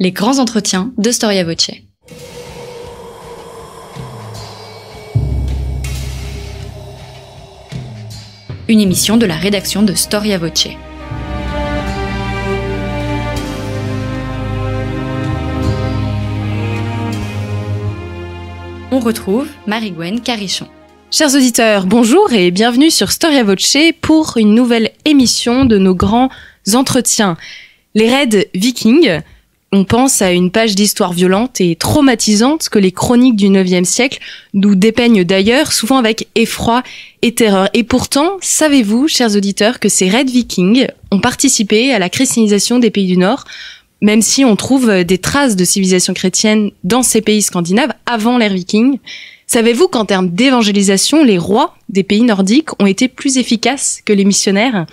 Les grands entretiens de Storia Voce. Une émission de la rédaction de Storia Voce. On retrouve Marie-Gwen Carichon. Chers auditeurs, bonjour et bienvenue sur Storia Voce pour une nouvelle émission de nos grands entretiens. Les raids vikings, on pense à une page d'histoire violente et traumatisante que les chroniques du IXe siècle nous dépeignent d'ailleurs, souvent avec effroi et terreur. Et pourtant, savez-vous, chers auditeurs, que ces raids vikings ont participé à la christianisation des pays du Nord, même si on trouve des traces de civilisation chrétienne dans ces pays scandinaves avant l'ère viking? Savez-vous qu'en termes d'évangélisation, les rois des pays nordiques ont été plus efficaces que les missionnaires?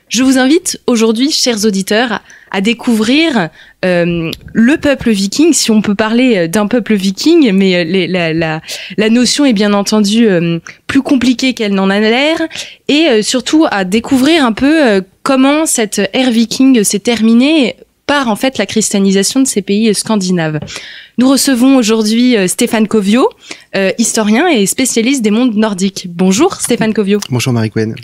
Je vous invite aujourd'hui, chers auditeurs, à découvrir le peuple viking, si on peut parler d'un peuple viking, mais la notion est bien entendu plus compliquée qu'elle n'en a l'air, et surtout à découvrir un peu comment cette ère viking s'est terminée par en fait la christianisation de ces pays scandinaves. Nous recevons aujourd'hui Stéphane Kovio, historien et spécialiste des mondes nordiques. Bonjour Stéphane Kovio. Bonjour Marie-Gwen.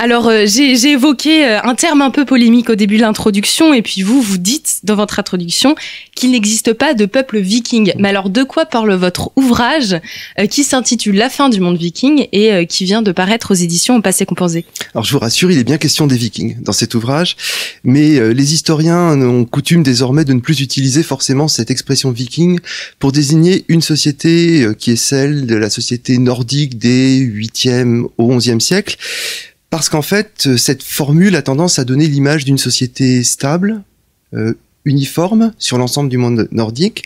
Alors, j'ai évoqué un terme un peu polémique au début de l'introduction, et puis vous dites dans votre introduction qu'il n'existe pas de peuple viking. Mais alors, de quoi parle votre ouvrage qui s'intitule La fin du monde viking et qui vient de paraître aux éditions Au Passé Composé? Alors, je vous rassure, il est bien question des vikings dans cet ouvrage, mais les historiens ont coutume désormais de ne plus utiliser forcément cette expression viking pour désigner une société qui est celle de la société nordique des 8e au 11e siècle. Parce qu'en fait, cette formule a tendance à donner l'image d'une société stable, uniforme sur l'ensemble du monde nordique.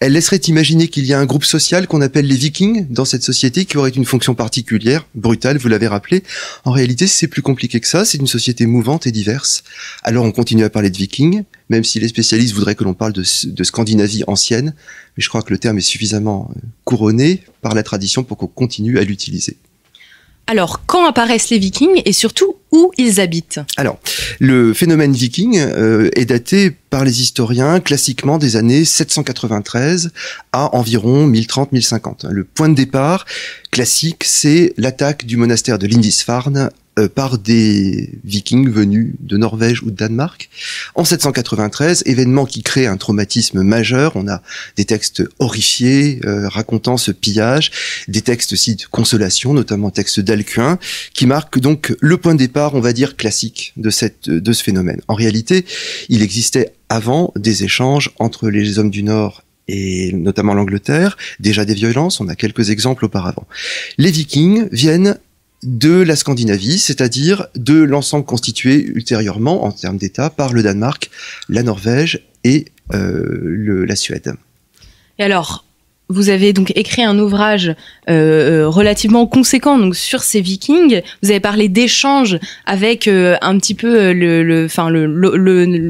Elle laisserait imaginer qu'il y a un groupe social qu'on appelle les vikings dans cette société qui aurait une fonction particulière, brutale, vous l'avez rappelé. En réalité, c'est plus compliqué que ça, c'est une société mouvante et diverse. Alors on continue à parler de vikings, même si les spécialistes voudraient que l'on parle de Scandinavie ancienne, mais je crois que le terme est suffisamment couronné par la tradition pour qu'on continue à l'utiliser. Alors, quand apparaissent les vikings et surtout où ils habitent? Alors, le phénomène viking est daté par les historiens classiquement des années 793 à environ 1030-1050. Le point de départ classique, c'est l'attaque du monastère de Lindisfarne par des vikings venus de Norvège ou de Danemark. En 793, événement qui crée un traumatisme majeur. On a des textes horrifiés racontant ce pillage, des textes aussi de consolation, notamment textes d'Alcuin, qui marquent donc le point de départ, on va dire, classique de ce phénomène. En réalité, il existait avant des échanges entre les hommes du Nord et notamment l'Angleterre, déjà des violences, on a quelques exemples auparavant. Les vikings viennent de la Scandinavie, c'est-à-dire de l'ensemble constitué ultérieurement, en termes d'État, par le Danemark, la Norvège et la Suède. Et alors, vous avez donc écrit un ouvrage relativement conséquent donc sur ces vikings. Vous avez parlé d'échanges avec un petit peu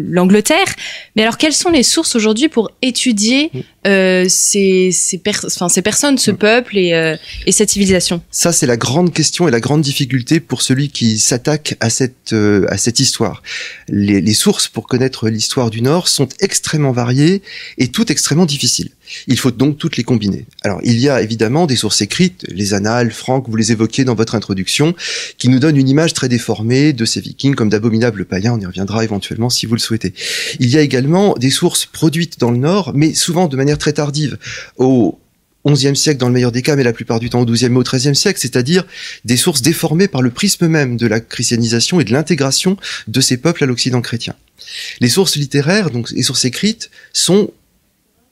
l'Angleterre. Mais alors, quelles sont les sources aujourd'hui pour étudier ces personnes, ce peuple et cette civilisation? Ça, c'est la grande question et la grande difficulté pour celui qui s'attaque à cette histoire. Les sources pour connaître l'histoire du Nord sont extrêmement variées et toutes extrêmement difficiles. Il faut donc toutes les combiner. Alors, il y a évidemment des sources écrites, les annales, Franck, vous les évoquiez dans votre introduction, qui nous donnent une image très déformée de ces vikings comme d'abominables païens, on y reviendra éventuellement si vous le souhaitez. Il y a également des sources produites dans le Nord, mais souvent de manière très tardive, au XIe siècle dans le meilleur des cas, mais la plupart du temps au XIIe et au XIIIe siècle, c'est-à-dire des sources déformées par le prisme même de la christianisation et de l'intégration de ces peuples à l'Occident chrétien. Les sources littéraires, donc les sources écrites, sont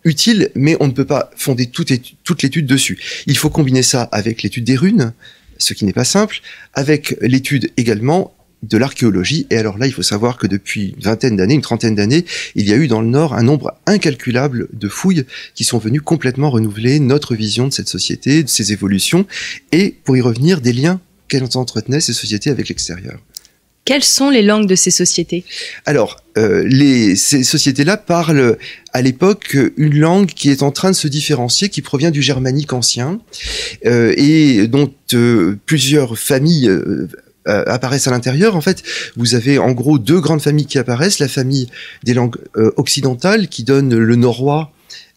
utile, mais on ne peut pas fonder toute l'étude dessus. Il faut combiner ça avec l'étude des runes, ce qui n'est pas simple, avec l'étude également de l'archéologie. Et alors là, il faut savoir que depuis une trentaine d'années, il y a eu dans le Nord un nombre incalculable de fouilles qui sont venues complètement renouveler notre vision de cette société, de ses évolutions, et pour y revenir, des liens qu'elles entretenaient, ces sociétés, avec l'extérieur. Quelles sont les langues de ces sociétés? Alors, ces sociétés-là parlent à l'époque une langue qui est en train de se différencier, qui provient du germanique ancien et dont plusieurs familles apparaissent à l'intérieur. En fait, vous avez en gros deux grandes familles qui apparaissent, la famille des langues occidentales qui donne le norrois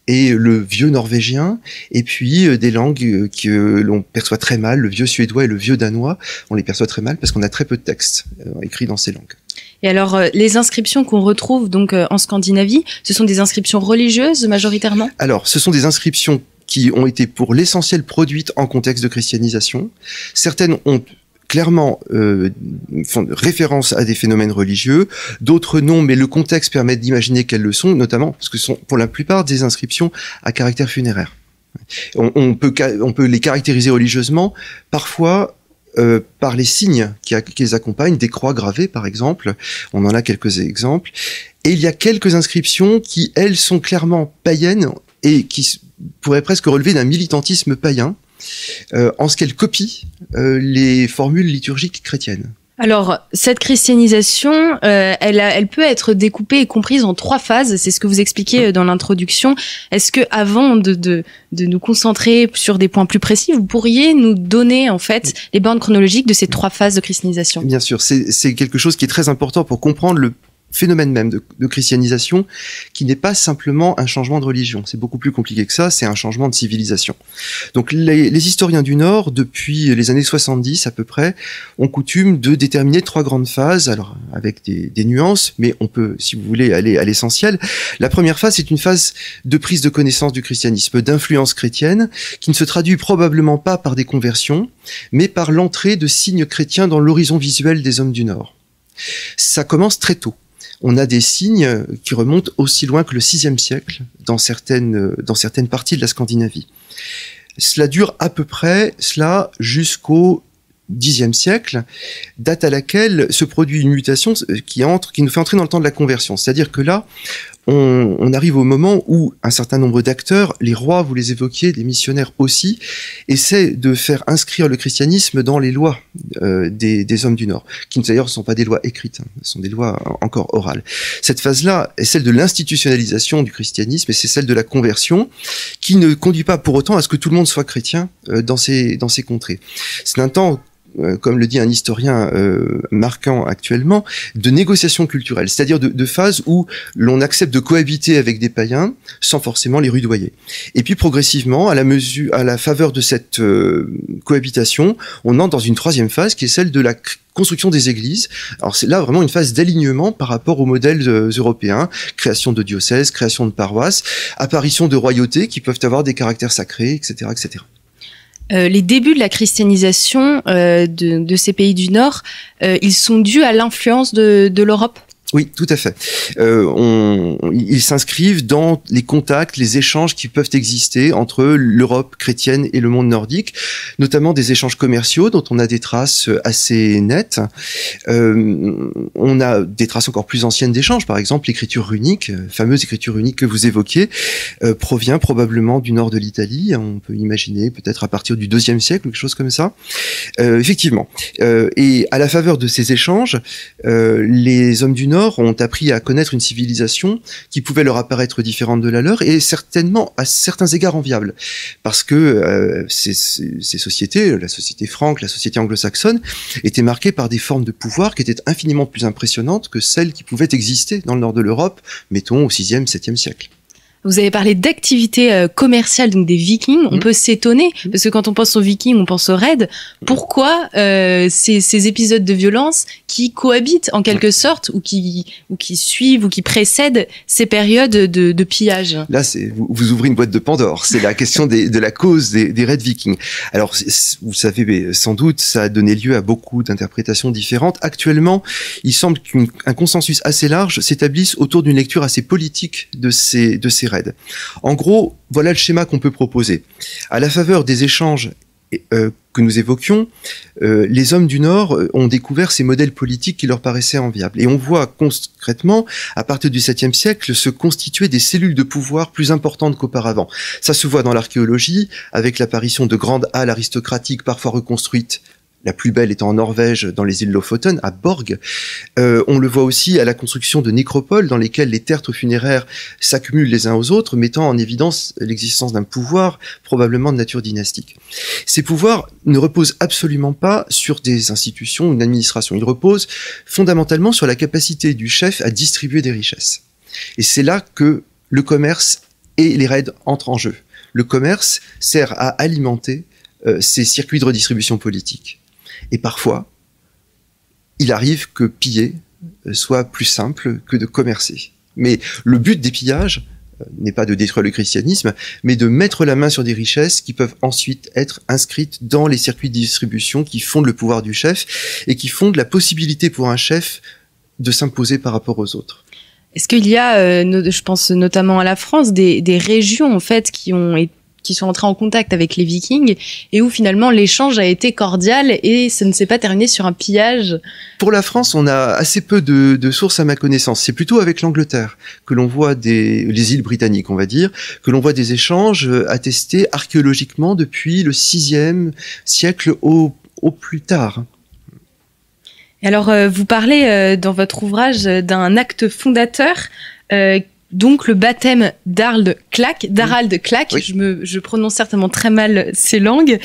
et le vieux norvégien, et puis des langues que l'on perçoit très mal, le vieux suédois et le vieux danois, on les perçoit très mal parce qu'on a très peu de textes écrits dans ces langues. Et alors, les inscriptions qu'on retrouve donc en Scandinavie, ce sont des inscriptions religieuses majoritairement ? Alors, ce sont des inscriptions qui ont été pour l'essentiel produites en contexte de christianisation. Certaines ont clairement font référence à des phénomènes religieux, d'autres non, mais le contexte permet d'imaginer qu'elles le sont, notamment parce que ce sont pour la plupart des inscriptions à caractère funéraire. On peut les caractériser religieusement, parfois par les signes qui les accompagnent, des croix gravées par exemple, on en a quelques exemples, et il y a quelques inscriptions qui, elles, sont clairement païennes et qui pourraient presque relever d'un militantisme païen, en ce qu'elle copie les formules liturgiques chrétiennes. Alors, cette christianisation, elle peut être découpée et comprise en 3 phases. C'est ce que vous expliquez dans l'introduction. Est-ce que, avant de nous concentrer sur des points plus précis, vous pourriez nous donner, en fait, les bornes chronologiques de ces 3 phases de christianisation ? Bien sûr, c'est quelque chose qui est très important pour comprendre le phénomène même de christianisation, qui n'est pas simplement un changement de religion. C'est beaucoup plus compliqué que ça, c'est un changement de civilisation. Donc les historiens du Nord, depuis les années 70 à peu près, ont coutume de déterminer 3 grandes phases, alors avec des nuances, mais on peut, si vous voulez, aller à l'essentiel. La première phase, c'est une phase de prise de connaissance du christianisme, d'influence chrétienne, qui ne se traduit probablement pas par des conversions, mais par l'entrée de signes chrétiens dans l'horizon visuel des hommes du Nord. Ça commence très tôt. On a des signes qui remontent aussi loin que le VIe siècle dans certaines parties de la Scandinavie. Cela dure à peu près jusqu'au Xe siècle, date à laquelle se produit une mutation qui nous fait entrer dans le temps de la conversion. C'est-à-dire que là, on arrive au moment où un certain nombre d'acteurs, les rois, vous les évoquiez, des missionnaires aussi, essaient de faire inscrire le christianisme dans les lois des hommes du Nord, qui d'ailleurs ne sont pas des lois écrites, ce sont des lois encore orales. Cette phase-là est celle de l'institutionnalisation du christianisme et c'est celle de la conversion, qui ne conduit pas pour autant à ce que tout le monde soit chrétien dans ces contrées. C'est un temps, comme le dit un historien marquant actuellement, de négociation culturelle, c'est-à-dire de phase où l'on accepte de cohabiter avec des païens sans forcément les rudoyer. Et puis progressivement, à la faveur de cette cohabitation, on entre dans une 3e phase qui est celle de la construction des églises. Alors c'est là vraiment une phase d'alignement par rapport aux modèles européens, création de diocèses, création de paroisses, apparition de royautés qui peuvent avoir des caractères sacrés, etc., etc. Les débuts de la christianisation de ces pays du Nord, ils sont dus à l'influence de l'Europe ? Oui, tout à fait. Ils s'inscrivent dans les contacts, les échanges qui peuvent exister entre l'Europe chrétienne et le monde nordique, notamment des échanges commerciaux dont on a des traces assez nettes. On a des traces encore plus anciennes d'échanges. Par exemple, l'écriture runique, fameuse écriture runique que vous évoquiez, provient probablement du nord de l'Italie. On peut imaginer peut-être à partir du IIe siècle, quelque chose comme ça. Effectivement. Et à la faveur de ces échanges, les hommes du Nord ont appris à connaître une civilisation qui pouvait leur apparaître différente de la leur et certainement à certains égards enviable. Parce que ces sociétés, la société franque, la société anglo-saxonne, étaient marquées par des formes de pouvoir qui étaient infiniment plus impressionnantes que celles qui pouvaient exister dans le nord de l'Europe, mettons au VIe, VIIe siècle. Vous avez parlé d'activité commerciale, donc des Vikings. On peut s'étonner, parce que quand on pense aux Vikings, on pense aux raids. Pourquoi ces épisodes de violence qui cohabitent en quelque sorte, ou qui suivent, ou qui précèdent ces périodes de pillage ? Là, vous ouvrez une boîte de Pandore. C'est la question de la cause des raids vikings. Alors, vous savez sans doute, ça a donné lieu à beaucoup d'interprétations différentes. Actuellement, il semble qu'un consensus assez large s'établisse autour d'une lecture assez politique de ces raids. En gros, voilà le schéma qu'on peut proposer. À la faveur des échanges que nous évoquions, les hommes du Nord ont découvert ces modèles politiques qui leur paraissaient enviables. Et on voit concrètement, à partir du 7e siècle, se constituer des cellules de pouvoir plus importantes qu'auparavant. Ça se voit dans l'archéologie, avec l'apparition de grandes halles aristocratiques parfois reconstruites la plus belle étant en Norvège, dans les îles Lofoten, à Borg. On le voit aussi à la construction de nécropoles dans lesquelles les tertres funéraires s'accumulent les uns aux autres, mettant en évidence l'existence d'un pouvoir probablement de nature dynastique. Ces pouvoirs ne reposent absolument pas sur des institutions ou une administration. Ils reposent fondamentalement sur la capacité du chef à distribuer des richesses. Et c'est là que le commerce et les raids entrent en jeu. Le commerce sert à alimenter ces circuits de redistribution politique. Et parfois, il arrive que piller soit plus simple que de commercer. Mais le but des pillages n'est pas de détruire le christianisme, mais de mettre la main sur des richesses qui peuvent ensuite être inscrites dans les circuits de distribution qui fondent le pouvoir du chef et qui fondent la possibilité pour un chef de s'imposer par rapport aux autres. Est-ce qu'il y a, je pense notamment à la France, des régions en fait qui sont entrées en contact avec les Vikings et où finalement l'échange a été cordial et ça ne s'est pas terminé sur un pillage? Pour la France, on a assez peu de sources à ma connaissance. C'est plutôt avec l'Angleterre que l'on voit les îles britanniques, on va dire, que l'on voit des échanges attestés archéologiquement depuis le 6e siècle au plus tard. Et alors, vous parlez dans votre ouvrage d'un acte fondateur, donc le baptême d'Harald Klak. Oui. Je prononce certainement très mal ces langues.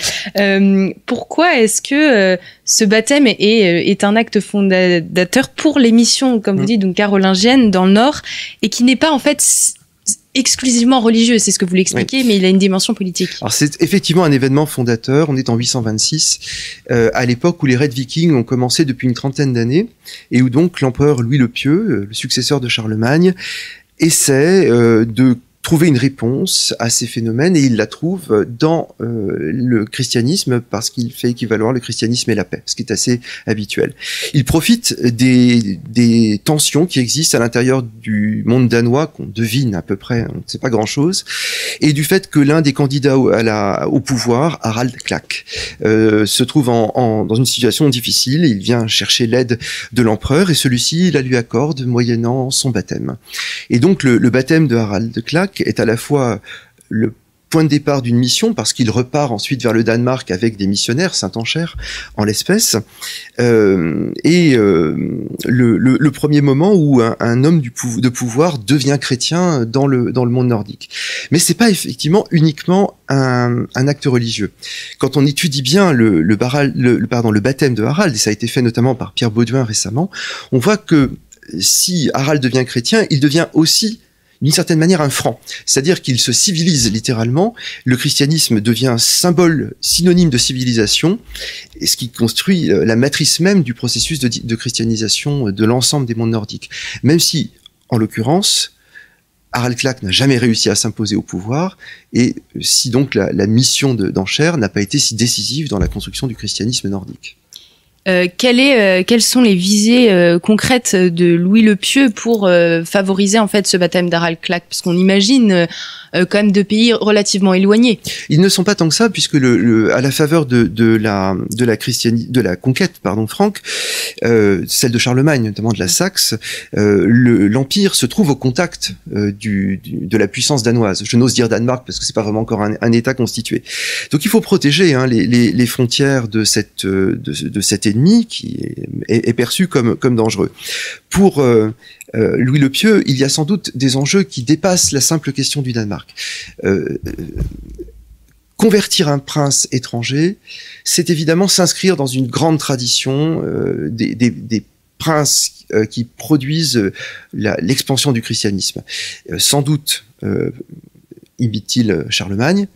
Pourquoi est-ce que ce baptême est un acte fondateur pour les missions, comme vous dites, donc carolingiennes dans le Nord, et qui n'est pas en fait exclusivement religieux, c'est ce que vous l'expliquez, mais il a une dimension politique. Alors c'est effectivement un événement fondateur, on est en 826, à l'époque où les raids vikings ont commencé depuis une trentaine d'années, et où donc l'empereur Louis le Pieux, le successeur de Charlemagne, essaie de trouver une réponse à ces phénomènes, et il la trouve dans le christianisme, parce qu'il fait équivaloir le christianisme et la paix, ce qui est assez habituel. Il profite des tensions qui existent à l'intérieur du monde danois, qu'on devine à peu près, on ne sait pas grand-chose, et du fait que l'un des candidats au pouvoir, Harald Klak, se trouve dans une situation difficile. Il vient chercher l'aide de l'empereur, et celui-ci la lui accorde moyennant son baptême. Et donc le baptême de Harald Klak est à la fois le point de départ d'une mission, parce qu'il repart ensuite vers le Danemark avec des missionnaires, Saint-Ancher en l'espèce, et le premier moment où un homme de pouvoir devient chrétien dans le monde nordique. Mais c'est pas effectivement uniquement un acte religieux. Quand on étudie bien le baptême de Harald, et ça a été fait notamment par Pierre Bauduin récemment, on voit que si Harald devient chrétien, il devient aussi d'une certaine manière un franc, c'est-à-dire qu'il se civilise littéralement. Le christianisme devient un symbole synonyme de civilisation, et ce qui construit la matrice même du processus de christianisation de l'ensemble des mondes nordiques. Même si, en l'occurrence, Harald Klak n'a jamais réussi à s'imposer au pouvoir, et si donc la mission d'Ancher n'a pas été si décisive dans la construction du christianisme nordique. Quelles sont les visées concrètes de Louis le Pieux pour favoriser en fait ce baptême d'Harald Klak, parce qu'on imagine quand même de pays relativement éloignés. Ils ne sont pas tant que ça, puisque à la faveur de la conquête franque, celle de Charlemagne, notamment de la Saxe, l'empire se trouve au contact de la puissance danoise. Je n'ose dire Danemark parce que c'est pas vraiment encore un État constitué. Donc il faut protéger les frontières de cet ennemi qui est perçu comme dangereux. Pour Louis le Pieux, il y a sans doute des enjeux qui dépassent la simple question du Danemark. Convertir un prince étranger, c'est évidemment s'inscrire dans une grande tradition des princes qui produisent l'expansion du christianisme. Sans doute imite-t-il Charlemagne,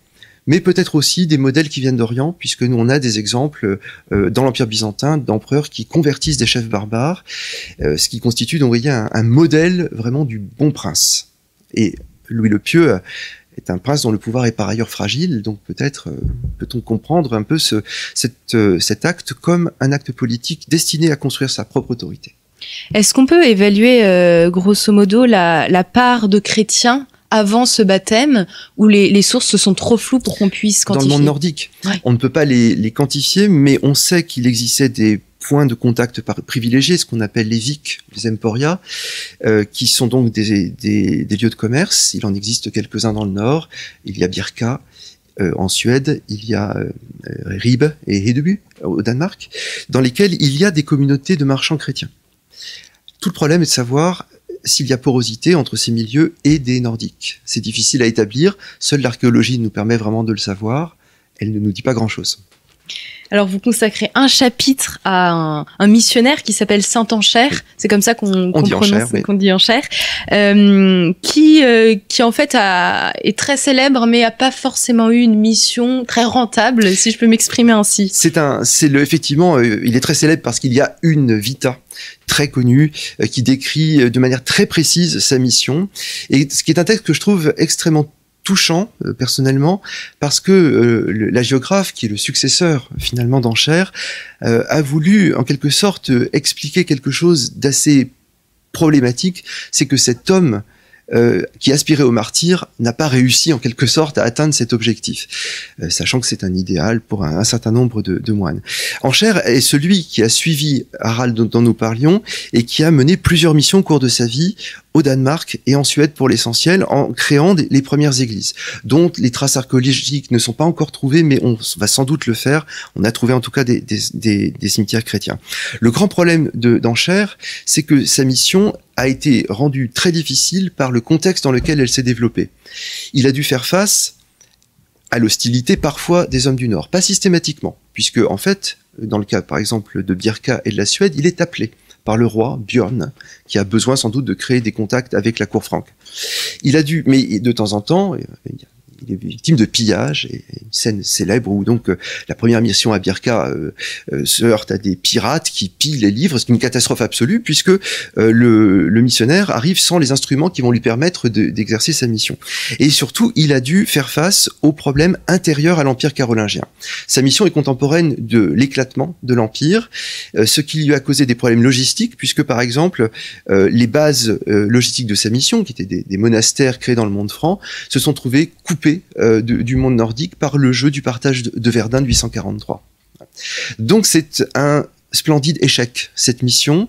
mais peut-être aussi des modèles qui viennent d'Orient, puisque nous on a des exemples dans l'Empire byzantin d'empereurs qui convertissent des chefs barbares, ce qui constitue donc un modèle vraiment du bon prince. Et Louis le Pieux est un prince dont le pouvoir est par ailleurs fragile, donc peut-être peut-on comprendre un peu cet acte comme un acte politique destiné à construire sa propre autorité. Est-ce qu'on peut évaluer grosso modo la part de chrétiens avant ce baptême, où les sources sont trop floues pour qu'on puisse quantifier? Dans le monde nordique, ouais. On ne peut pas les quantifier, mais on sait qu'il existait des points de contact privilégiés, ce qu'on appelle les vics, les emporia, qui sont donc des lieux de commerce. Il en existe quelques-uns dans le nord. Il y a Birka, En Suède, il y a Ribe et Hedeby au Danemark, dans lesquels il y a des communautés de marchands chrétiens. Tout le problème est de savoir s'il y a porosité entre ces milieux et des Nordiques. C'est difficile à établir, seule l'archéologie nous permet vraiment de le savoir, elle ne nous dit pas grand-chose. Alors, vous consacrez un chapitre à un missionnaire qui s'appelle Saint Anchère. C'est comme ça qu'on prononce, qu'on dit Anchère, qui en fait est très célèbre, mais a pas forcément eu une mission très rentable, si je peux m'exprimer ainsi. Effectivement, il est très célèbre parce qu'il y a une vita très connue qui décrit de manière très précise sa mission. Et ce qui est un texte que je trouve extrêmement touchant personnellement, parce que la géographe, qui est le successeur finalement d'Anchère, a voulu en quelque sorte expliquer quelque chose d'assez problématique, c'est que cet homme qui aspirait au martyr n'a pas réussi en quelque sorte à atteindre cet objectif, sachant que c'est un idéal pour un certain nombre de moines. Anchère est celui qui a suivi Harald dont nous parlions et qui a mené plusieurs missions au cours de sa vie au Danemark et en Suède pour l'essentiel, en créant les premières églises, dont les traces archéologiques ne sont pas encore trouvées, mais on va sans doute le faire. On a trouvé en tout cas des cimetières chrétiens. Le grand problème d'Anchère, c'est que sa mission a été rendue très difficile par le contexte dans lequel elle s'est développée. Il a dû faire face à l'hostilité parfois des hommes du Nord, pas systématiquement, puisque en fait, dans le cas par exemple de Birka et de la Suède, il est appelé par le roi Björn, qui a besoin sans doute de créer des contacts avec la cour franque. Il a dû, mais de temps en temps, il est victime de pillage, et une scène célèbre où donc la première mission à Birka se heurte à des pirates qui pillent les livres. C'est une catastrophe absolue puisque le missionnaire arrive sans les instruments qui vont lui permettre d'exercer sa mission. Et surtout, il a dû faire face aux problèmes intérieurs à l'Empire carolingien. Sa mission est contemporaine de l'éclatement de l'Empire, ce qui lui a causé des problèmes logistiques puisque par exemple les bases logistiques de sa mission, qui étaient des monastères créés dans le monde franc, se sont trouvées coupées du monde nordique par le jeu du partage de Verdun de 843. Donc c'est un splendide échec, cette mission,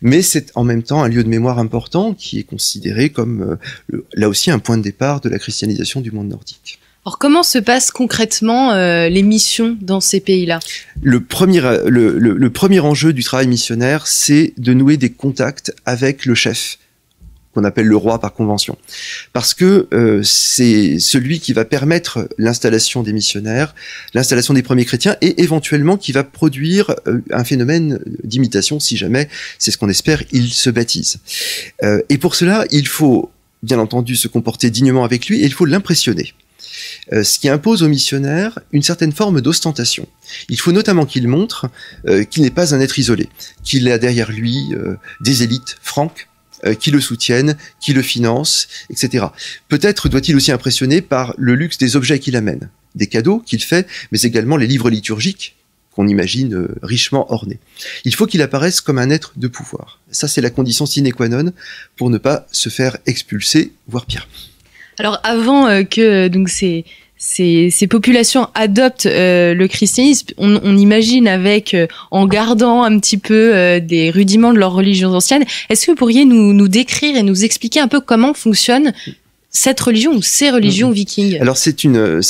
mais c'est en même temps un lieu de mémoire important qui est considéré comme, là aussi, un point de départ de la christianisation du monde nordique. Alors comment se passent concrètement les missions dans ces pays-là ? Le premier enjeu du travail missionnaire, c'est de nouer des contacts avec le chef, qu'on appelle le roi par convention. Parce que c'est celui qui va permettre l'installation des missionnaires, l'installation des premiers chrétiens, et éventuellement qui va produire un phénomène d'imitation, si jamais, c'est ce qu'on espère, ils se baptisent. Et pour cela, il faut, bien entendu, se comporter dignement avec lui, et il faut l'impressionner. Ce qui impose aux missionnaires une certaine forme d'ostentation. Il faut notamment qu'il montre qu'il n'est pas un être isolé, qu'il a derrière lui des élites franques, qui le soutiennent, qui le financent, etc. Peut-être doit-il aussi impressionner par le luxe des objets qu'il amène, des cadeaux qu'il fait, mais également les livres liturgiques qu'on imagine richement ornés. Il faut qu'il apparaisse comme un être de pouvoir. Ça, c'est la condition sine qua non pour ne pas se faire expulser, voire pire. Alors, avant que donc ces populations adoptent le christianisme, on imagine en gardant un petit peu des rudiments de leurs religions anciennes. Est-ce que vous pourriez nous décrire et nous expliquer un peu comment fonctionne cette religion ou ces religions vikings? Alors c'est une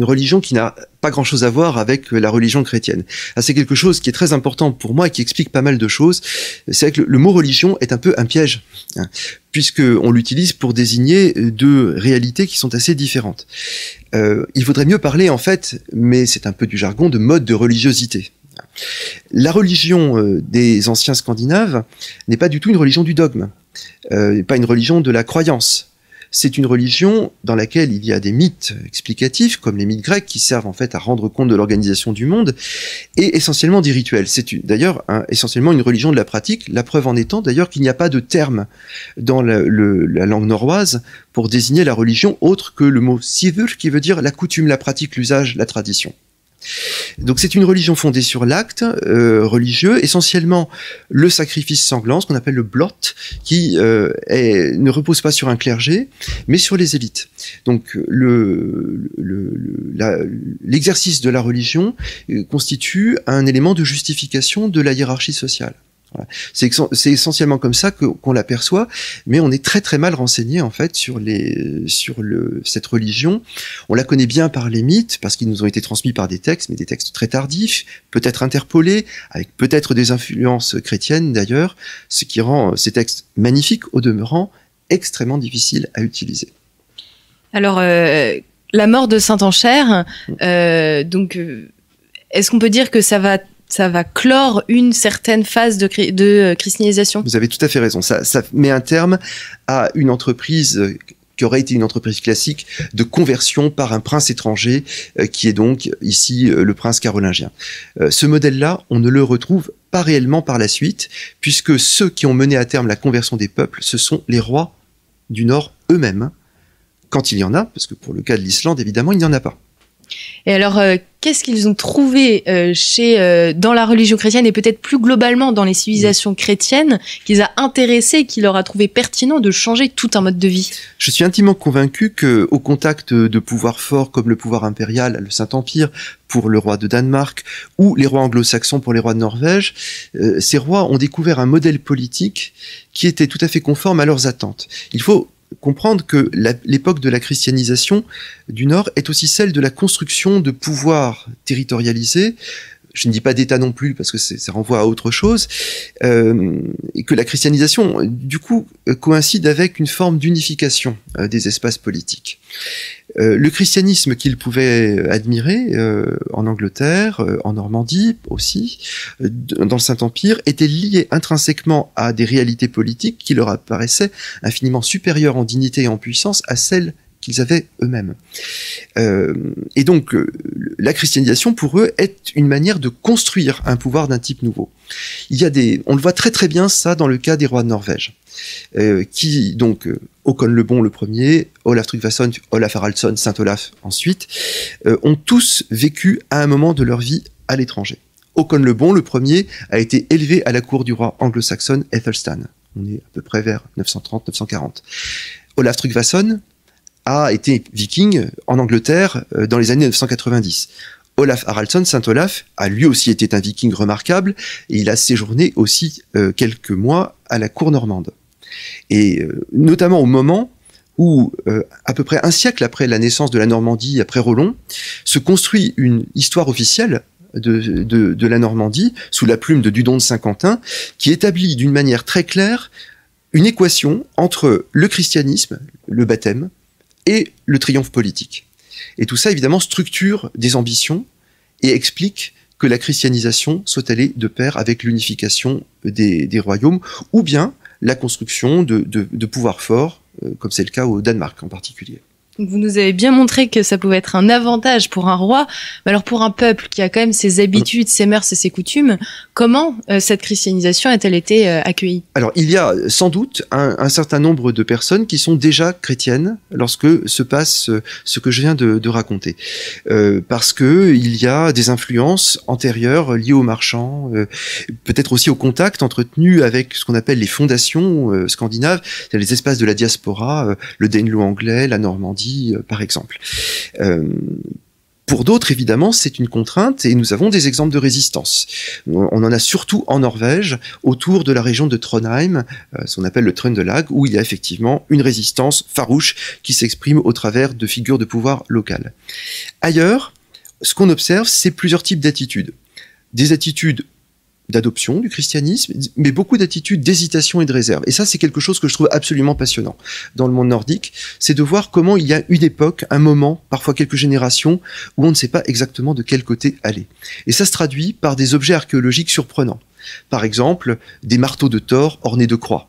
religion qui n'a pas grand-chose à voir avec la religion chrétienne. C'est quelque chose qui est très important pour moi et qui explique pas mal de choses. C'est que le mot religion est un peu un piège, puisque on l'utilise pour désigner deux réalités qui sont assez différentes. Il vaudrait mieux parler en fait, mais c'est un peu du jargon, de mode de religiosité. La religion des anciens Scandinaves n'est pas du tout une religion du dogme, pas une religion de la croyance. C'est une religion dans laquelle il y a des mythes explicatifs, comme les mythes grecs, qui servent en fait à rendre compte de l'organisation du monde, et essentiellement des rituels. C'est d'ailleurs essentiellement une religion de la pratique, la preuve en étant d'ailleurs qu'il n'y a pas de terme dans la langue norroise pour désigner la religion autre que le mot siður, qui veut dire la coutume, la pratique, l'usage, la tradition. Donc c'est une religion fondée sur l'acte religieux, essentiellement le sacrifice sanglant, ce qu'on appelle le blot, qui ne repose pas sur un clergé, mais sur les élites. Donc l'exercice de la religion constitue un élément de justification de la hiérarchie sociale. Voilà. C'est essentiellement comme ça qu'on l'aperçoit, mais on est très très mal renseigné en fait sur cette religion. On la connaît bien par les mythes, parce qu'ils nous ont été transmis par des textes, mais des textes très tardifs, peut-être interpolés, avec peut-être des influences chrétiennes d'ailleurs, ce qui rend ces textes magnifiques au demeurant extrêmement difficiles à utiliser. Alors, la mort de Saint-Anchère, est-ce qu'on peut dire que ça va clore une certaine phase de christianisation? Vous avez tout à fait raison. Ça met un terme à une entreprise qui aurait été une entreprise classique de conversion par un prince étranger, qui est donc ici le prince carolingien. Ce modèle-là, on ne le retrouve pas réellement par la suite, puisque ceux qui ont mené à terme la conversion des peuples, ce sont les rois du Nord eux-mêmes, quand il y en a, parce que pour le cas de l'Islande, évidemment, il n'y en a pas. Et alors, qu'est-ce qu'ils ont trouvé dans la religion chrétienne et peut-être plus globalement dans les civilisations chrétiennes qui les a intéressés, qui leur a trouvé pertinent de changer tout un mode de vie? Je suis intimement convaincu qu'au contact de pouvoirs forts comme le pouvoir impérial, le Saint-Empire, pour le roi de Danemark, ou les rois anglo-saxons pour les rois de Norvège, ces rois ont découvert un modèle politique qui était tout à fait conforme à leurs attentes. Il faut comprendre que l'époque de la christianisation du Nord est aussi celle de la construction de pouvoirs territorialisés. Je ne dis pas d'État non plus, parce que ça renvoie à autre chose, et que la christianisation, du coup, coïncide avec une forme d'unification des espaces politiques. Le christianisme qu'ils pouvaient admirer en Angleterre, en Normandie aussi, dans le Saint-Empire, était lié intrinsèquement à des réalités politiques qui leur apparaissaient infiniment supérieures en dignité et en puissance à celles qu'ils avaient eux-mêmes. Et donc, la christianisation, pour eux, est une manière de construire un pouvoir d'un type nouveau. On le voit très très bien, ça, dans le cas des rois de Norvège, qui, donc, Håkon le Bon le premier, Olaf Tryggvason, Olaf Haraldsson, Saint Olaf ensuite, ont tous vécu à un moment de leur vie à l'étranger. Håkon le Bon le premier a été élevé à la cour du roi anglo-saxon Æthelstan. On est à peu près vers 930-940. Olaf Tryggvason a été viking en Angleterre dans les années 990. Olaf Haraldsson, Saint Olaf, a lui aussi été un viking remarquable, et il a séjourné aussi quelques mois à la cour normande. Et notamment au moment où, à peu près un siècle après la naissance de la Normandie, après Rollon, se construit une histoire officielle de la Normandie, sous la plume de Dudon de Saint-Quentin, qui établit d'une manière très claire une équation entre le christianisme, le baptême, et le triomphe politique. Et tout ça, évidemment, structure des ambitions et explique que la christianisation soit allée de pair avec l'unification des royaumes, ou bien la construction de pouvoirs forts, comme c'est le cas au Danemark en particulier. Vous nous avez bien montré que ça pouvait être un avantage pour un roi, mais alors pour un peuple qui a quand même ses habitudes, ses mœurs et ses coutumes, comment cette christianisation a-t-elle été accueillie? Alors, il y a sans doute un certain nombre de personnes qui sont déjà chrétiennes lorsque se passe ce que je viens de raconter. Parce que il y a des influences antérieures liées aux marchands, peut-être aussi au contact entretenu avec ce qu'on appelle les fondations scandinaves, c'est les espaces de la diaspora, le Danelaw anglais, la Normandie, par exemple. Pour d'autres, évidemment, c'est une contrainte, et nous avons des exemples de résistance. On en a surtout en Norvège, autour de la région de Trondheim, ce qu'on appelle le Trøndelag, où il y a effectivement une résistance farouche qui s'exprime au travers de figures de pouvoir locales. Ailleurs, ce qu'on observe, c'est plusieurs types d'attitudes. Des attitudes d'adoption du christianisme, mais beaucoup d'attitudes d'hésitation et de réserve. Et ça, c'est quelque chose que je trouve absolument passionnant dans le monde nordique, c'est de voir comment il y a une époque, un moment, parfois quelques générations, où on ne sait pas exactement de quel côté aller. Et ça se traduit par des objets archéologiques surprenants. Par exemple, des marteaux de Thor ornés de croix.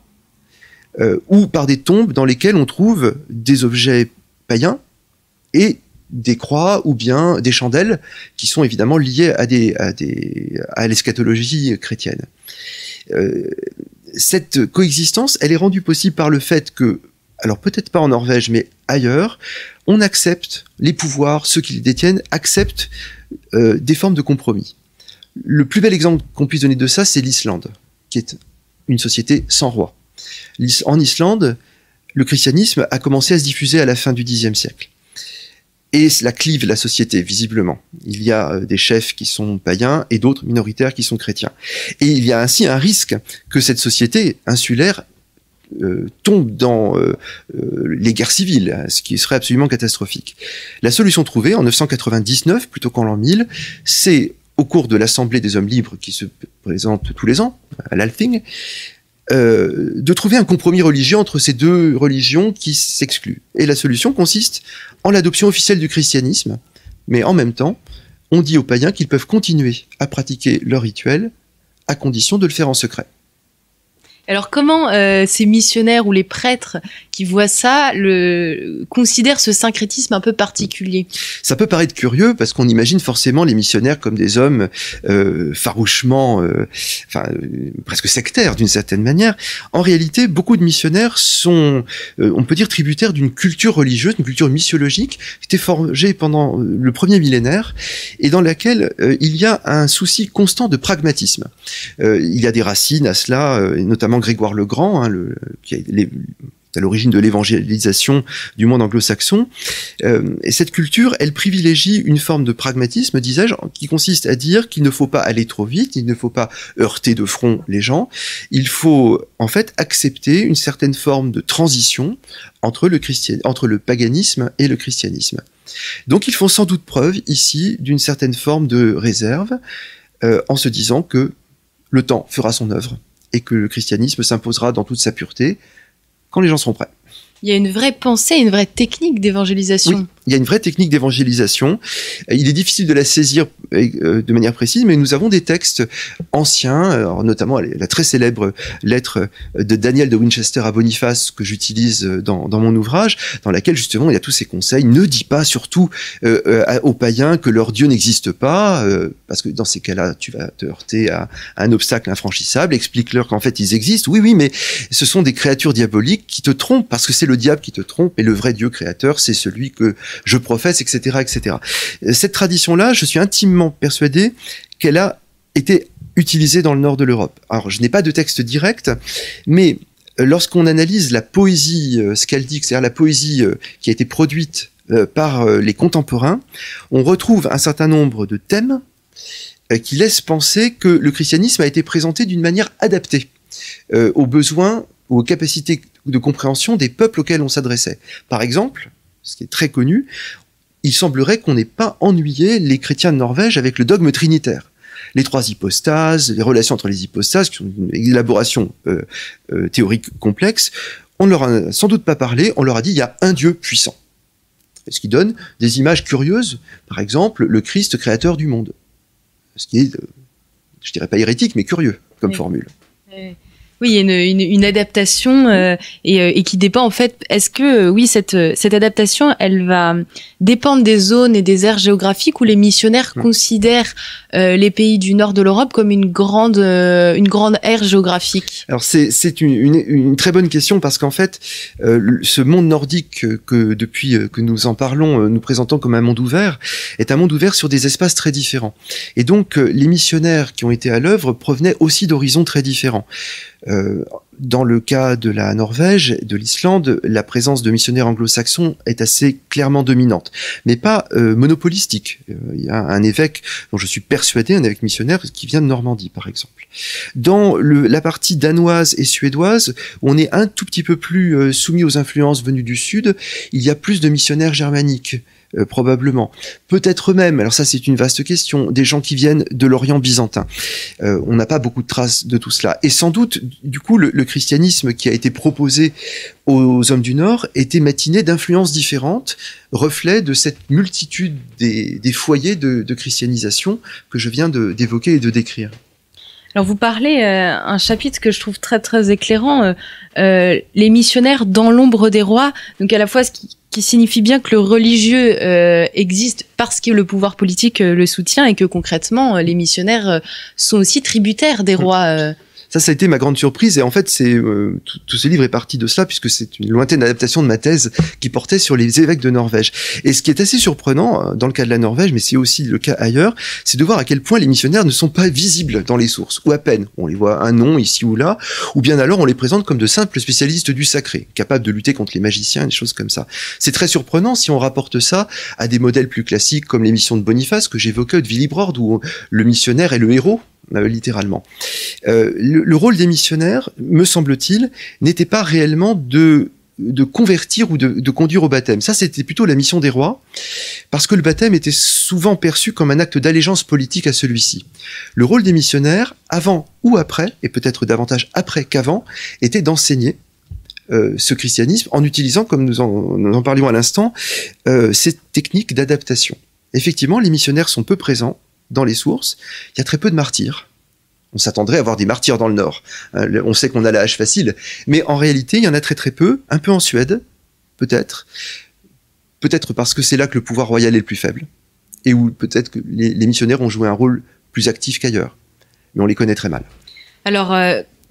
Ou par des tombes dans lesquelles on trouve des objets païens et des croix ou bien des chandelles qui sont évidemment liées à l'eschatologie chrétienne. Cette coexistence, elle est rendue possible par le fait que, alors peut-être pas en Norvège, mais ailleurs, on accepte, les pouvoirs, ceux qui les détiennent, acceptent des formes de compromis. Le plus bel exemple qu'on puisse donner de ça, c'est l'Islande, qui est une société sans roi. En Islande, le christianisme a commencé à se diffuser à la fin du Xe siècle. et cela clive la société, visiblement. Il y a des chefs qui sont païens et d'autres minoritaires qui sont chrétiens. Et il y a ainsi un risque que cette société insulaire tombe dans les guerres civiles, ce qui serait absolument catastrophique. La solution trouvée en 999, plutôt qu'en l'an 1000, c'est au cours de l'Assemblée des hommes libres qui se présente tous les ans, à l'Althing, de trouver un compromis religieux entre ces deux religions qui s'excluent. Et la solution consiste en l'adoption officielle du christianisme, mais en même temps, on dit aux païens qu'ils peuvent continuer à pratiquer leur rituel à condition de le faire en secret. Alors comment ces missionnaires ou les prêtres qui voient ça considèrent ce syncrétisme un peu particulier? Ça peut paraître curieux parce qu'on imagine forcément les missionnaires comme des hommes farouchement, presque sectaires d'une certaine manière. En réalité, beaucoup de missionnaires sont, on peut dire, tributaires d'une culture religieuse, d'une culture missiologique qui était forgée pendant le premier millénaire et dans laquelle il y a un souci constant de pragmatisme. Il y a des racines à cela, notamment Grégoire le Grand, qui est à l'origine de l'évangélisation du monde anglo-saxon. Et cette culture, elle privilégie une forme de pragmatisme, disais-je, qui consiste à dire qu'il ne faut pas aller trop vite, il ne faut pas heurter de front les gens, il faut en fait accepter une certaine forme de transition entre le paganisme et le christianisme. Donc ils font sans doute preuve ici d'une certaine forme de réserve, en se disant que le temps fera son œuvre et que le christianisme s'imposera dans toute sa pureté quand les gens seront prêts. Il y a une vraie pensée, une vraie technique d'évangélisation. Oui, il y a une vraie technique d'évangélisation. Il est difficile de la saisir de manière précise, mais nous avons des textes anciens, alors notamment la très célèbre lettre de Daniel de Winchester à Boniface que j'utilise dans mon ouvrage, dans laquelle justement il y a tous ces conseils. Ne dis pas surtout aux païens que leur Dieu n'existe pas, parce que dans ces cas-là, tu vas te heurter à un obstacle infranchissable. Explique-leur qu'en fait ils existent. Oui, mais ce sont des créatures diaboliques qui te trompent, parce que c'est le diable qui te trompe, et le vrai Dieu créateur, c'est celui que je professe, etc., etc. Cette tradition-là, je suis intimement persuadé qu'elle a été utilisée dans le nord de l'Europe. Alors, je n'ai pas de texte direct, mais lorsqu'on analyse la poésie scaldique, c'est-à-dire la poésie qui a été produite par les contemporains, on retrouve un certain nombre de thèmes qui laissent penser que le christianisme a été présenté d'une manière adaptée aux besoins ou aux capacités de compréhension des peuples auxquels on s'adressait. Par exemple, ce qui est très connu, il semblerait qu'on n'ait pas ennuyé les chrétiens de Norvège avec le dogme trinitaire. Les trois hypostases, les relations entre les hypostases, qui sont une élaboration théorique complexe, on ne leur a sans doute pas parlé, on leur a dit il y a un Dieu puissant. Ce qui donne des images curieuses, par exemple le Christ créateur du monde. Ce qui est, je dirais pas hérétique, mais curieux comme formule. Oui, il y a une adaptation et qui dépend en fait. Est-ce que oui, cette adaptation, elle va dépendre des zones et des aires géographiques où les missionnaires considèrent les pays du nord de l'Europe comme une grande aire géographique? Alors c'est une très bonne question parce qu'en fait, ce monde nordique que depuis que nous en parlons, nous présentons comme un monde ouvert, est un monde ouvert sur des espaces très différents. Et donc les missionnaires qui ont été à l'œuvre provenaient aussi d'horizons très différents. Dans le cas de la Norvège, de l'Islande, la présence de missionnaires anglo-saxons est assez clairement dominante, mais pas monopolistique. Il y a un évêque dont je suis persuadé, un évêque missionnaire qui vient de Normandie, par exemple. Dans la partie danoise et suédoise, on est un tout petit peu plus soumis aux influences venues du sud. Il y a plus de missionnaires germaniques. Probablement. Peut-être même, alors ça c'est une vaste question, des gens qui viennent de l'Orient byzantin. On n'a pas beaucoup de traces de tout cela. Et sans doute, du coup, le christianisme qui a été proposé aux hommes du Nord était matiné d'influences différentes, reflet de cette multitude des foyers de christianisation que je viens d'évoquer et de décrire. Alors vous parlez un chapitre que je trouve très très éclairant, les missionnaires dans l'ombre des rois, donc à la fois ce qui signifie bien que le religieux existe parce que le pouvoir politique le soutient et que concrètement les missionnaires sont aussi tributaires des rois. Ça a été ma grande surprise. Et en fait, tout ce livre est parti de cela, puisque c'est une lointaine adaptation de ma thèse qui portait sur les évêques de Norvège. Et ce qui est assez surprenant, dans le cas de la Norvège, mais c'est aussi le cas ailleurs, c'est de voir à quel point les missionnaires ne sont pas visibles dans les sources, ou à peine. On les voit un nom ici ou là, ou bien alors on les présente comme de simples spécialistes du sacré, capables de lutter contre les magiciens, des choses comme ça. C'est très surprenant si on rapporte ça à des modèles plus classiques comme les missions de Boniface que j'évoquais, de Willibrord, où le missionnaire est le héros, littéralement. Le rôle des missionnaires, me semble-t-il, n'était pas réellement de convertir ou de conduire au baptême. Ça, c'était plutôt la mission des rois, parce que le baptême était souvent perçu comme un acte d'allégeance politique à celui-ci. Le rôle des missionnaires, avant ou après, et peut-être davantage après qu'avant, était d'enseigner ce christianisme en utilisant, comme nous en parlions à l'instant, ces techniques d'adaptation. Effectivement, les missionnaires sont peu présents dans les sources. Il y a très peu de martyrs. On s'attendrait à avoir des martyrs dans le Nord. On sait qu'on a la hache facile, mais en réalité, il y en a très très peu, un peu en Suède, peut-être parce que c'est là que le pouvoir royal est le plus faible, et où peut-être que les missionnaires ont joué un rôle plus actif qu'ailleurs, mais on les connaît très mal. Alors,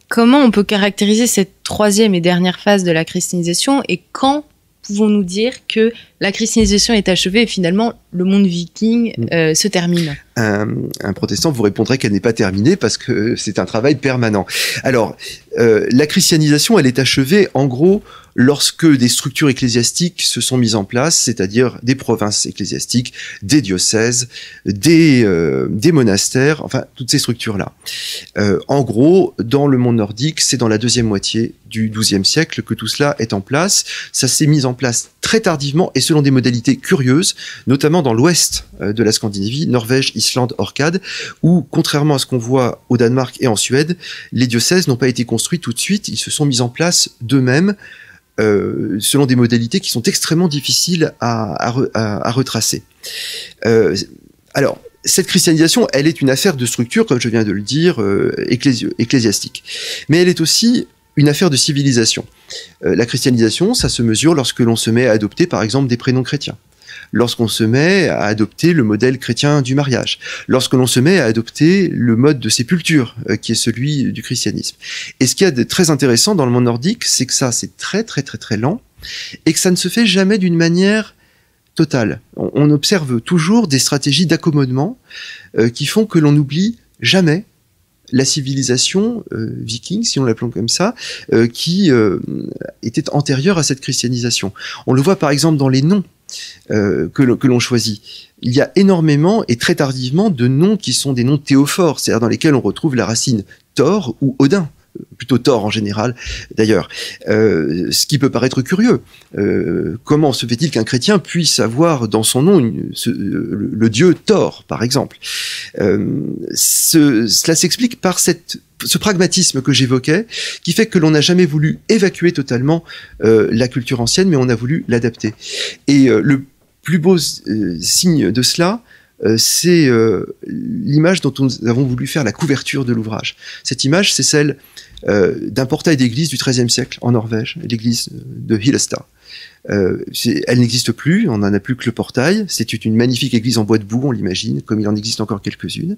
comment on peut caractériser cette troisième et dernière phase de la christianisation, et quand pouvons-nous dire que la christianisation est achevée et finalement le monde viking se termine? Un protestant vous répondrait qu'elle n'est pas terminée parce que c'est un travail permanent. Alors, la christianisation, elle est achevée en gros lorsque des structures ecclésiastiques se sont mises en place, c'est-à-dire des provinces ecclésiastiques, des diocèses, des monastères, enfin toutes ces structures-là. En gros, dans le monde nordique, c'est dans la deuxième moitié du XIIe siècle que tout cela est en place. Ça s'est mis en place très tardivement et selon des modalités curieuses, notamment dans l'ouest de la Scandinavie, Norvège, Islande, Orcade, où, contrairement à ce qu'on voit au Danemark et en Suède, les diocèses n'ont pas été construits tout de suite, ils se sont mis en place d'eux-mêmes, selon des modalités qui sont extrêmement difficiles à retracer. Alors, cette christianisation, elle est une affaire de structure, comme je viens de le dire, ecclésiastique. Mais elle est aussi une affaire de civilisation. La christianisation, ça se mesure lorsque l'on se met à adopter, par exemple, des prénoms chrétiens. Lorsqu'on se met à adopter le modèle chrétien du mariage, lorsque l'on se met à adopter le mode de sépulture qui est celui du christianisme. Et ce qu'il y a de très intéressant dans le monde nordique, c'est que ça, c'est très très très très lent et que ça ne se fait jamais d'une manière totale. On observe toujours des stratégies d'accommodement qui font que l'on n'oublie jamais la civilisation viking, si on l'appelons comme ça, qui était antérieure à cette christianisation. On le voit par exemple dans les noms que l'on choisit. Il y a énormément et très tardivement de noms qui sont des noms théophores, c'est-à-dire dans lesquels on retrouve la racine Thor ou Odin, plutôt Thor en général d'ailleurs, ce qui peut paraître curieux. Comment se fait-il qu'un chrétien puisse avoir dans son nom le dieu Thor, par exemple? Cela s'explique par ce pragmatisme que j'évoquais, qui fait que l'on n'a jamais voulu évacuer totalement la culture ancienne, mais on a voulu l'adapter. Et le plus beau signe de cela, c'est l'image dont nous avons voulu faire la couverture de l'ouvrage. Cette image, c'est celle d'un portail d'église du XIIIe siècle en Norvège, l'église de Hillestad. Elle n'existe plus, on n'en a plus que le portail. C'est une magnifique église en bois de boue, on l'imagine, comme il en existe encore quelques-unes.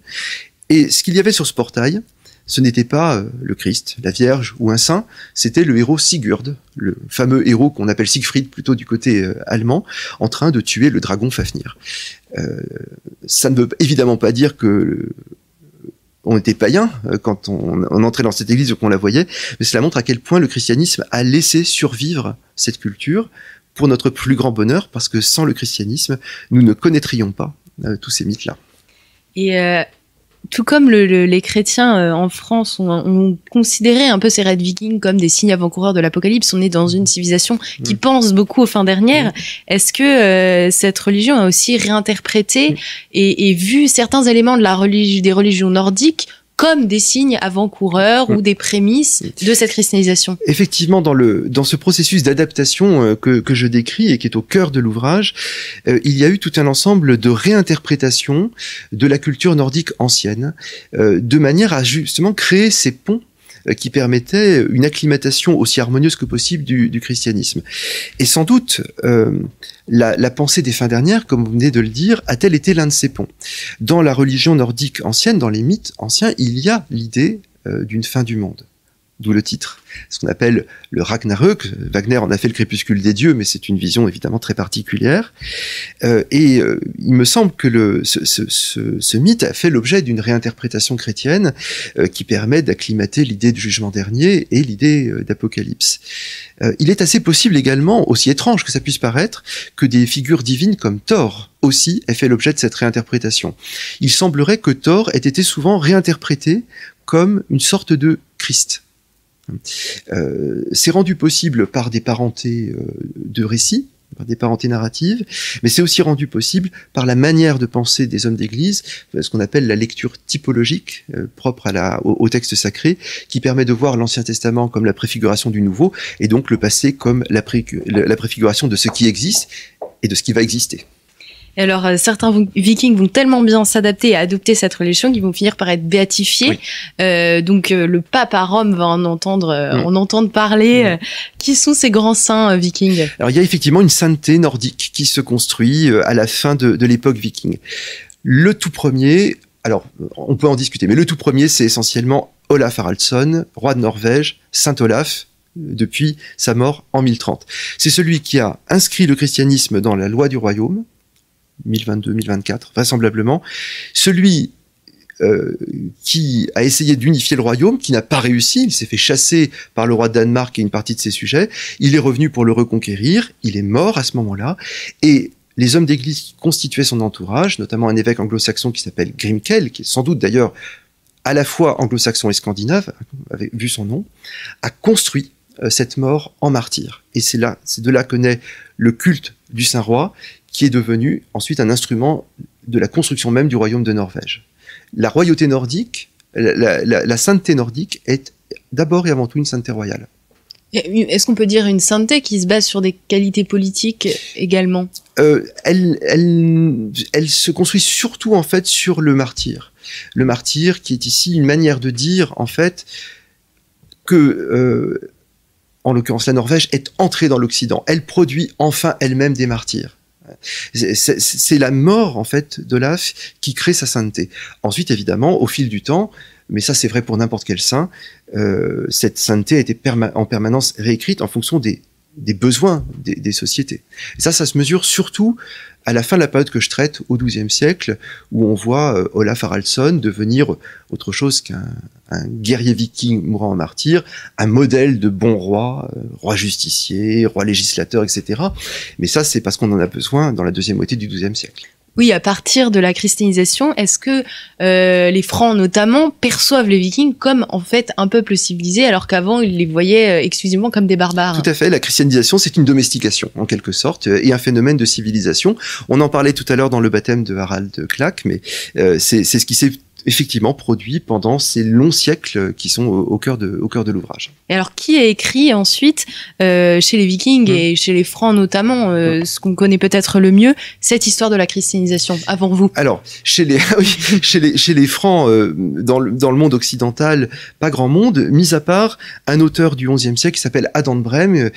Et ce qu'il y avait sur ce portail, ce n'était pas le Christ, la Vierge ou un saint, c'était le héros Sigurd, le fameux héros qu'on appelle Siegfried plutôt du côté allemand, en train de tuer le dragon Fafnir. Ça ne veut évidemment pas dire que on était païen quand on entrait dans cette église ou qu'on la voyait, mais cela montre à quel point le christianisme a laissé survivre cette culture pour notre plus grand bonheur, parce que sans le christianisme, nous ne connaîtrions pas tous ces mythes-là. Et tout comme les chrétiens en France ont considéré un peu ces raids vikings comme des signes avant-coureurs de l'apocalypse, on est dans une civilisation qui pense beaucoup aux fins dernières. Est-ce que cette religion a aussi réinterprété et vu certains éléments de des religions nordiques comme des signes avant-coureurs ou des prémices de cette christianisation? Effectivement, dans ce processus d'adaptation que je décris et qui est au cœur de l'ouvrage, il y a eu tout un ensemble de réinterprétations de la culture nordique ancienne, de manière à justement créer ces ponts qui permettaient une acclimatation aussi harmonieuse que possible du christianisme. Et sans doute, la pensée des fins dernières, comme vous venez de le dire, a-t-elle été l'un de ces ponts? Dans la religion nordique ancienne, dans les mythes anciens, il y a l'idée d'une fin du monde. D'où le titre. Ce qu'on appelle le Ragnarök. Wagner en a fait le crépuscule des dieux, mais c'est une vision évidemment très particulière. Il me semble que ce mythe a fait l'objet d'une réinterprétation chrétienne qui permet d'acclimater l'idée du jugement dernier et l'idée d'apocalypse. Il est assez possible également, aussi étrange que ça puisse paraître, que des figures divines comme Thor aussi aient fait l'objet de cette réinterprétation. Il semblerait que Thor ait été souvent réinterprété comme une sorte de Christ. C'est rendu possible par des parentés de récits, par des parentés narratives, mais c'est aussi rendu possible par la manière de penser des hommes d'église, ce qu'on appelle la lecture typologique, propre au texte sacré, qui permet de voir l'Ancien Testament comme la préfiguration du Nouveau, et donc le passé comme la préfiguration de ce qui existe et de ce qui va exister. Et alors, certains vikings vont tellement bien s'adapter et adopter cette religion qu'ils vont finir par être béatifiés. Oui. Donc, le pape à Rome va en entendre parler. Qui sont ces grands saints vikings ? Alors, il y a effectivement une sainteté nordique qui se construit à la fin de l'époque viking. Le tout premier, alors, on peut en discuter, mais le tout premier, c'est essentiellement Olaf Haraldsson, roi de Norvège, Saint Olaf, depuis sa mort en 1030. C'est celui qui a inscrit le christianisme dans la loi du royaume, 1022-1024, vraisemblablement. Celui qui a essayé d'unifier le royaume, qui n'a pas réussi, il s'est fait chasser par le roi de Danemark et une partie de ses sujets, il est revenu pour le reconquérir, il est mort à ce moment-là, et les hommes d'église qui constituaient son entourage, notamment un évêque anglo-saxon qui s'appelle Grimkel, qui est sans doute d'ailleurs à la fois anglo-saxon et scandinave, avait vu son nom, a construit cette mort en martyr. Et c'est de là que naît le culte du Saint-Roi, qui est devenu ensuite un instrument de la construction même du royaume de Norvège. La royauté nordique, la sainteté nordique est d'abord et avant tout une sainteté royale. Est-ce qu'on peut dire une sainteté qui se base sur des qualités politiques également ? Elle se construit surtout en fait sur le martyr. Le martyr qui est ici une manière de dire en fait que, en l'occurrence la Norvège, est entrée dans l'Occident. Elle produit enfin elle-même des martyrs. C'est la mort en fait d'Olaf qui crée sa sainteté. Ensuite, évidemment, au fil du temps, mais ça c'est vrai pour n'importe quel saint, cette sainteté a été en permanence réécrite en fonction des besoins des sociétés. Et ça se mesure surtout à la fin de la période que je traite, au XIIe siècle, où on voit Olaf Haraldsson devenir autre chose qu'un guerrier viking mourant en martyr, un modèle de bon roi, roi justicier, roi législateur, etc. Mais ça, c'est parce qu'on en a besoin dans la deuxième moitié du XIIe siècle. Oui, à partir de la christianisation, est-ce que les Francs notamment perçoivent les Vikings comme en fait un peuple civilisé, alors qu'avant ils les voyaient exclusivement comme des barbares ? Tout à fait, la christianisation c'est une domestication en quelque sorte et un phénomène de civilisation. On en parlait tout à l'heure dans le baptême de Harald Klak, mais c'est ce qui s'est effectivement produit pendant ces longs siècles qui sont au cœur de l'ouvrage. Et alors, qui a écrit ensuite, chez les Vikings et chez les Francs notamment, ce qu'on connaît peut-être le mieux, cette histoire de la christianisation, avant vous ? Alors, chez les Francs, dans le monde occidental, pas grand monde, mis à part un auteur du XIe siècle qui s'appelle Adam de Brême,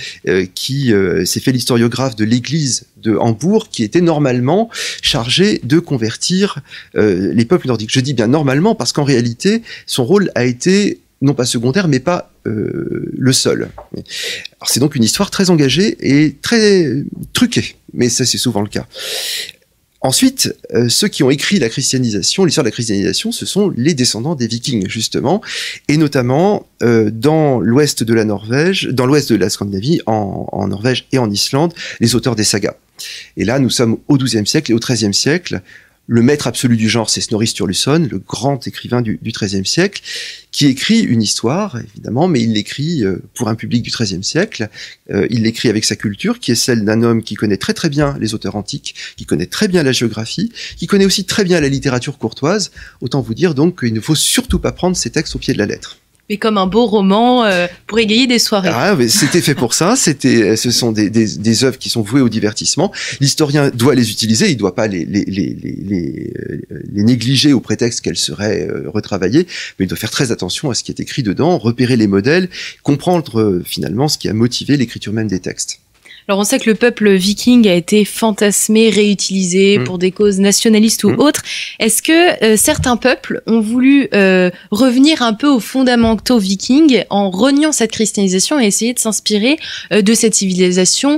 qui s'est fait l'historiographe de l'église de Hambourg, qui était normalement chargé de convertir les peuples nordiques. Je dis bien normalement, parce qu'en réalité, son rôle a été non pas secondaire, mais pas le seul. Alors, c'est donc une histoire très engagée et très truquée, mais ça c'est souvent le cas. Ensuite, ceux qui ont écrit la christianisation, l'histoire de la christianisation, ce sont les descendants des Vikings, justement, et notamment dans l'ouest de la Norvège, dans l'ouest de la Scandinavie, en Norvège et en Islande, les auteurs des sagas. Et là, nous sommes au XIIe siècle et au XIIIe siècle. Le maître absolu du genre, c'est Snorri Sturluson, le grand écrivain du XIIIe siècle, qui écrit une histoire, évidemment, mais il l'écrit pour un public du XIIIe siècle. Il l'écrit avec sa culture, qui est celle d'un homme qui connaît très très bien les auteurs antiques, qui connaît très bien la géographie, qui connaît aussi très bien la littérature courtoise. Autant vous dire donc qu'il ne faut surtout pas prendre ces textes au pied de la lettre. Mais comme un beau roman pour égayer des soirées. Ah, mais c'était fait pour ça. Ce sont des œuvres qui sont vouées au divertissement. L'historien doit les utiliser. Il ne doit pas les négliger au prétexte qu'elles seraient retravaillées. Mais il doit faire très attention à ce qui est écrit dedans, repérer les modèles, comprendre finalement ce qui a motivé l'écriture même des textes. Alors on sait que le peuple viking a été fantasmé, réutilisé pour des causes nationalistes ou autres. Est-ce que certains peuples ont voulu revenir un peu aux fondamentaux vikings en reniant cette christianisation et essayer de s'inspirer de cette civilisation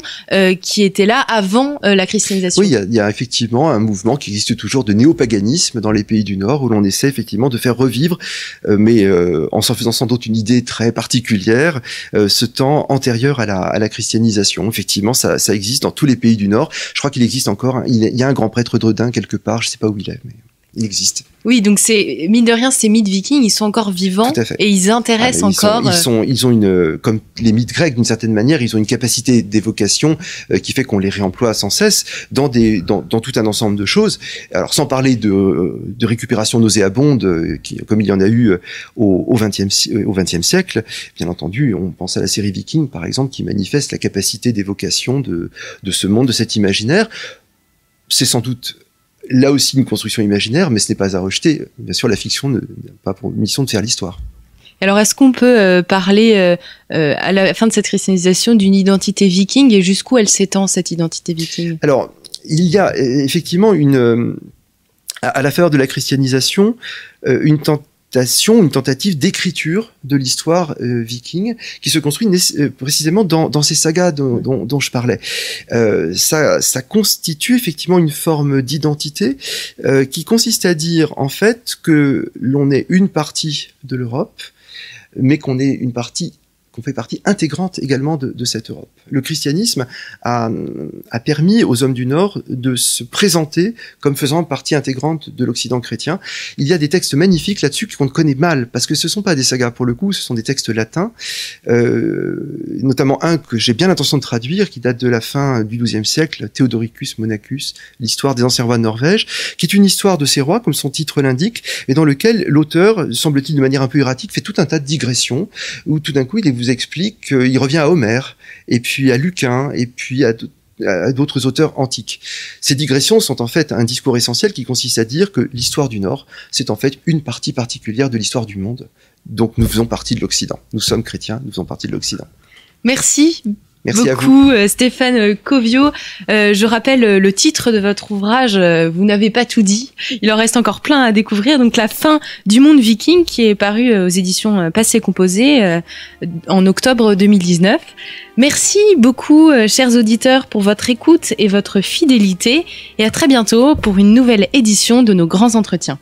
qui était là avant la christianisation? Oui, il y a effectivement un mouvement qui existe toujours de néopaganisme dans les pays du Nord où l'on essaie effectivement de faire revivre, mais en s'en faisant sans doute une idée très particulière, ce temps antérieur à la christianisation. Effectivement, ça existe dans tous les pays du Nord. Je crois qu'il existe encore, il y a un grand prêtre Dredin quelque part, je ne sais pas où il est, mais il existe. Oui, donc c'est mine de rien, ces mythes vikings, ils sont encore vivants et ils intéressent encore. Ils ont une, comme les mythes grecs d'une certaine manière, ils ont une capacité d'évocation qui fait qu'on les réemploie sans cesse dans tout un ensemble de choses. Alors sans parler de récupération nauséabonde, comme il y en a eu au XXe siècle, bien entendu, on pense à la série Viking par exemple, qui manifeste la capacité d'évocation de ce monde, de cet imaginaire. C'est sans doute là aussi une construction imaginaire, mais ce n'est pas à rejeter. Bien sûr, la fiction n'a pas pour mission de faire l'histoire. Alors, est-ce qu'on peut parler, à la fin de cette christianisation, d'une identité viking et jusqu'où elle s'étend, cette identité viking? Alors, il y a effectivement à la faveur de la christianisation, une tentative d'écriture de l'histoire viking qui se construit précisément dans ces sagas dont je parlais. Ça constitue effectivement une forme d'identité qui consiste à dire en fait que l'on est une partie de l'Europe, mais qu'on fait partie intégrante également de cette Europe. Le christianisme a permis aux hommes du Nord de se présenter comme faisant partie intégrante de l'Occident chrétien. Il y a des textes magnifiques là-dessus qu'on connaît mal, parce que ce ne sont pas des sagas pour le coup, ce sont des textes latins, notamment un que j'ai bien l'intention de traduire, qui date de la fin du XIIe siècle, Theodoricus Monachus, l'histoire des anciens rois de Norvège, qui est une histoire de ces rois, comme son titre l'indique, et dans lequel l'auteur, semble-t-il de manière un peu erratique, fait tout un tas de digressions, où tout d'un coup il vous explique qu'il revient à Homère, et puis à Lucain, et puis à d'autres auteurs antiques. Ces digressions sont en fait un discours essentiel qui consiste à dire que l'histoire du Nord, c'est en fait une partie particulière de l'histoire du monde. Donc nous faisons partie de l'Occident. Nous sommes chrétiens, nous faisons partie de l'Occident. Merci beaucoup, à vous. Stéphane Covio. Je rappelle le titre de votre ouvrage, Vous n'avez pas tout dit. Il en reste encore plein à découvrir. Donc La fin du monde viking, qui est paru aux éditions Passé Composé en octobre 2019. Merci beaucoup, chers auditeurs, pour votre écoute et votre fidélité. Et à très bientôt pour une nouvelle édition de nos grands entretiens.